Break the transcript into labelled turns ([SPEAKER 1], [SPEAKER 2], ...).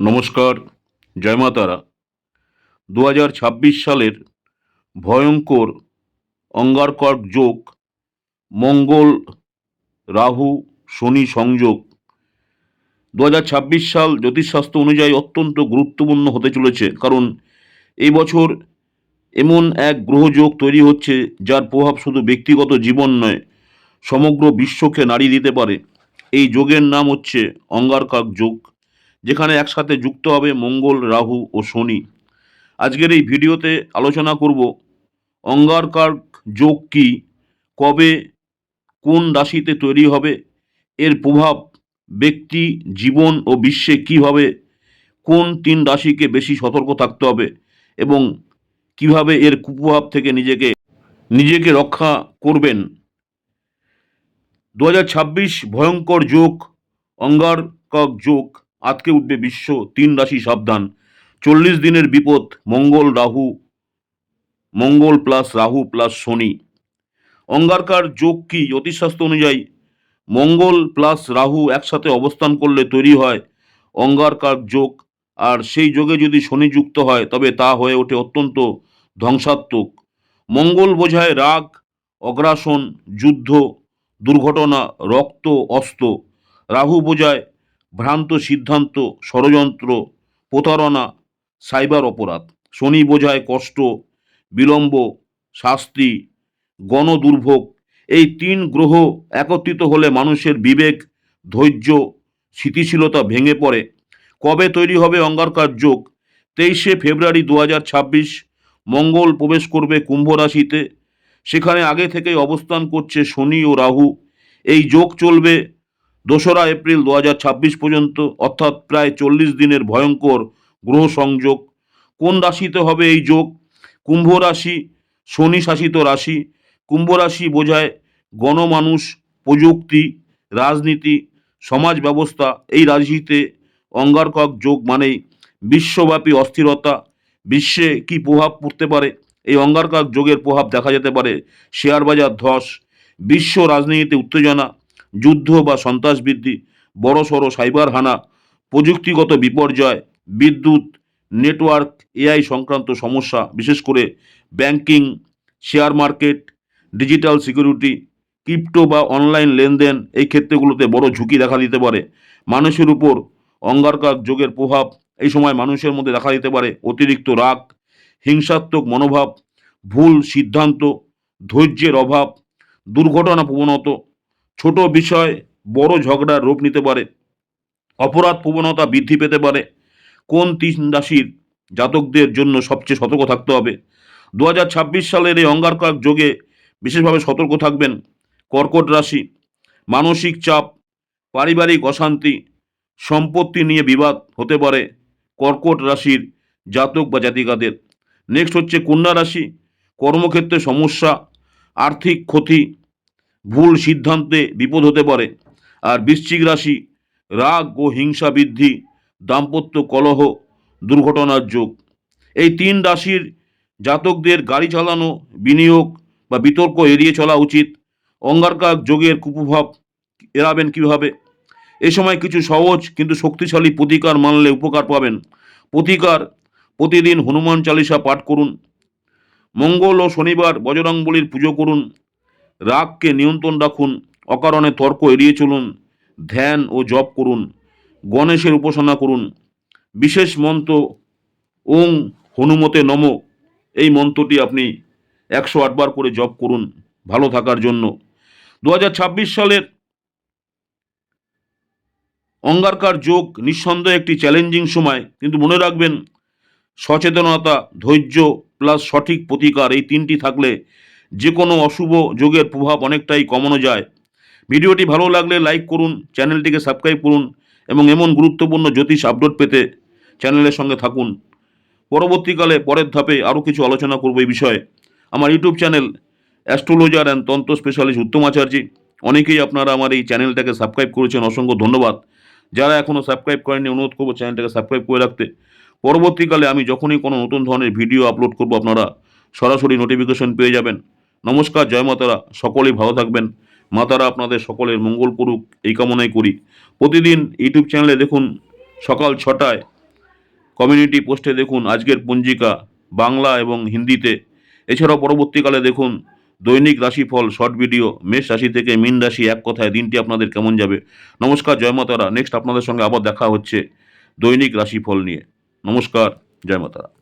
[SPEAKER 1] নমস্কার, জয় মা তারা। 2026 সালের ভয়ঙ্কর অঙ্গারকর যোগ, মঙ্গল রাহু শনি সংযোগ 2026 সাল জ্যোতিষশাস্ত্র অনুযায়ী অত্যন্ত গুরুত্বপূর্ণ হতে চলেছে। কারণ এই বছর এমন এক গ্রহযোগ তৈরি হচ্ছে যার প্রভাব শুধু ব্যক্তিগত জীবন নয়, সমগ্র বিশ্বকে নাড়িয়ে দিতে পারে। এই যোগের নাম হচ্ছে অঙ্গারকার যোগ, যেখানে একসাথে যুক্ত হবে মঙ্গল, রাহু ও শনি। আজকের এই ভিডিওতে আলোচনা করব অঙ্গারকার যোগ কি, কবে, কোন রাশিতে তৈরি হবে, এর প্রভাব ব্যক্তি, জীবন ও বিশ্বে কীভাবে, কোন তিন রাশিকে বেশি সতর্ক থাকতে হবে এবং কিভাবে এর কুপ্রভাব থেকে নিজেকে রক্ষা করবেন। 2026 ভয়ঙ্কর যোগ, অঙ্গারক যোগ, আজকে উঠবে বিশ্ব, তিন রাশি সাবধান। 40 দিনের বিপদ, মঙ্গল প্লাস রাহু প্লাস শনি। অঙ্গারকার যোগ কি? জ্যোতিষশাস্ত্র অনুযায়ী মঙ্গল প্লাস রাহু একসাথে অবস্থান করলে তৈরি হয় অঙ্গারকার যোগ। আর সেই যোগে যদি শনি যুক্ত হয় তবে তা হয়ে ওঠে অত্যন্ত ধ্বংসাত্মক। মঙ্গল বোঝায় রাগ, অগ্রাসন, যুদ্ধ, দুর্ঘটনা, রক্ত, অস্ত্র। রাহু বোঝায় ভ্রান্ত সিদ্ধান্ত, ষড়যন্ত্র, প্রতারণা, সাইবার অপরাধ। শনি বোঝায় কষ্ট, বিলম্ব, শাস্তি, গণদুর্ভোগ। এই তিন গ্রহ একত্রিত হলে মানুষের বিবেক, ধৈর্য, স্থিতিশীলতা ভেঙে পড়ে। কবে তৈরি হবে অঙ্গারকার যোগ? 23শে ফেব্রুয়ারি 2026 মঙ্গল প্রবেশ করবে কুম্ভ রাশিতে। সেখানে আগে থেকেই অবস্থান করছে শনি ও রাহু। এই যোগ চলবে 2রা এপ্রিল 2026 পর্যন্ত, অর্থাৎ প্রায় 40 দিনের ভয়ঙ্কর গ্রহ সংযোগ। কোন রাশিতে হবে এই যোগ? কুম্ভ রাশি, শনি শাসিত রাশি। কুম্ভ রাশি বোঝায় গণমানুষ, প্রযুক্তি, রাজনীতি, সমাজ ব্যবস্থা। এই রাশিতে অঙ্গারক যোগ মানেই বিশ্বব্যাপী অস্থিরতা। বিশ্বে কি প্রভাব পড়তে পারে? এই অঙ্গারক যোগের প্রভাব দেখা যেতে পারে শেয়ার বাজার ধস, বিশ্ব রাজনীতিতে উত্তেজনা, যুদ্ধ বা সন্ত্রাস বৃদ্ধি, বড়সড় সাইবার হানা, প্রযুক্তিগত বিপর্যয়, বিদ্যুৎ, নেটওয়ার্ক, এআই সংক্রান্ত সমস্যা, বিশেষ করে banking, share market, digital security, crypto বা অনলাইন লেনদেন। এই ক্ষেত্রগুলোতে বড় ঝুঁকি দেখা দিতে পারে। মানুষের উপর অঙ্গারক যোগের প্রভাব এই সময় মানুষের মধ্যে দেখা দিতে পারে অতিরিক্ত রাগ, হিংসাত্মক মনোভাব, ভুল সিদ্ধান্ত, ধৈর্যের অভাব, দুর্ঘটনা প্রবণতা, ছোট বিষয় বড় ঝগড়ার রূপ নিতে পারে, অপরাধ প্রবণতা বৃদ্ধি পেতে পারে। কোন তিন রাশির জাতকদের জন্য সবচেয়ে সতর্ক থাকতে হবে? 2026 সালের এই অঙ্গারক যোগে বিশেষভাবে সতর্ক থাকবেন কর্কট রাশি। মানসিক চাপ, পারিবারিক অশান্তি, সম্পত্তি নিয়ে বিবাদ হতে পারে কর্কট রাশির জাতক বা জাতিকাদের। নেক্সট হচ্ছে কন্যা রাশি। কর্মক্ষেত্রে সমস্যা, আর্থিক ক্ষতি, ভুল সিদ্ধান্তে বিপদ হতে পারে। আর বৃশ্চিক রাশি, রাগ ও হিংসা বৃদ্ধি, দাম্পত্য কলহ, দুর্ঘটনার যোগ। এই তিন রাশির জাতকদের গাড়ি চালানো, বিনিয়োগ বা বিতর্ক এড়িয়ে চলা উচিত। অঙ্গারক যোগের কুপ্রভাব এড়াবেন কিভাবে? এই সময় কিছু সহজ কিন্তু শক্তিশালী প্রতিকার মানলে উপকার পাবেন। প্রতিকার: প্রতিদিন হনুমান চালিসা পাঠ করুন, মঙ্গল ও শনিবার বজরংবলীর পুজো করুন, রাগকে নিয়ন্ত্রণ রাখুন, অকারণে তর্ক এড়িয়ে চলুন, ধ্যান ও জপ করুন, গণেশের উপাসনা করুন। বিশেষ মন্ত্র ওং হনুমতে নম, এই মন্ত্রটি আপনি 108 বার করে জপ করুন ভালো থাকার জন্য। 2026 সালের অঙ্গারক যোগ নিঃসন্দেহে একটি চ্যালেঞ্জিং সময়, কিন্তু মনে রাখবেন সচেতনতা, ধৈর্য প্লাস সঠিক প্রতিকার, এই তিনটি থাকলে যে কোনো অশুভ যোগের প্রভাব অনেকটাই কমানো যায়। ভিডিওটি ভালো লাগলে লাইক করুন, চ্যানেলটিকে সাবস্ক্রাইব করুন এবং এমন গুরুত্বপূর্ণ জ্যোতিষ আপডেট পেতে চ্যানেলের সঙ্গে থাকুন। পরবর্তীকালে পরের ধাপে আরও কিছু আলোচনা করব এই বিষয়ে। আমার ইউটিউব চ্যানেল অ্যাস্ট্রোলজার অ্যান্ড তন্ত্র স্পেশালিস্ট উত্তম আচার্য, অনেকেই আপনারা আমার এই চ্যানেলটাকে সাবস্ক্রাইব করেছেন, অসংখ্য ধন্যবাদ। যারা এখনও সাবস্ক্রাইব করেননি অনুরোধ করবো চ্যানেলটাকে সাবস্ক্রাইব করে রাখতে। পরবর্তীকালে আমি যখনই কোনো নতুন ধরনের ভিডিও আপলোড করব আপনারা সরাসরি নোটিফিকেশন পেয়ে যাবেন। নমস্কার, জয় মাতারা, সকলেই ভালো থাকবেন। মাতারা আপনাদের সকলের মঙ্গল করুক এই কামনাই করি। প্রতিদিন ইউটিউব চ্যানেলে দেখুন সকাল 6টায় কমিউনিটি পোস্টে দেখুন আজকের পঞ্জিকা বাংলা এবং হিন্দিতে। এছাড়াও পরবর্তীকালে দেখুন দৈনিক রাশিফল শর্ট ভিডিও, মেষ রাশি থেকে মীন রাশি, এক কথায় দিনটি আপনাদের কেমন যাবে। নমস্কার, জয় মাতারা। নেক্সট আপনাদের সঙ্গে আবার দেখা হচ্ছে দৈনিক রাশিফল নিয়ে। নমস্কার, জয় মাতারা।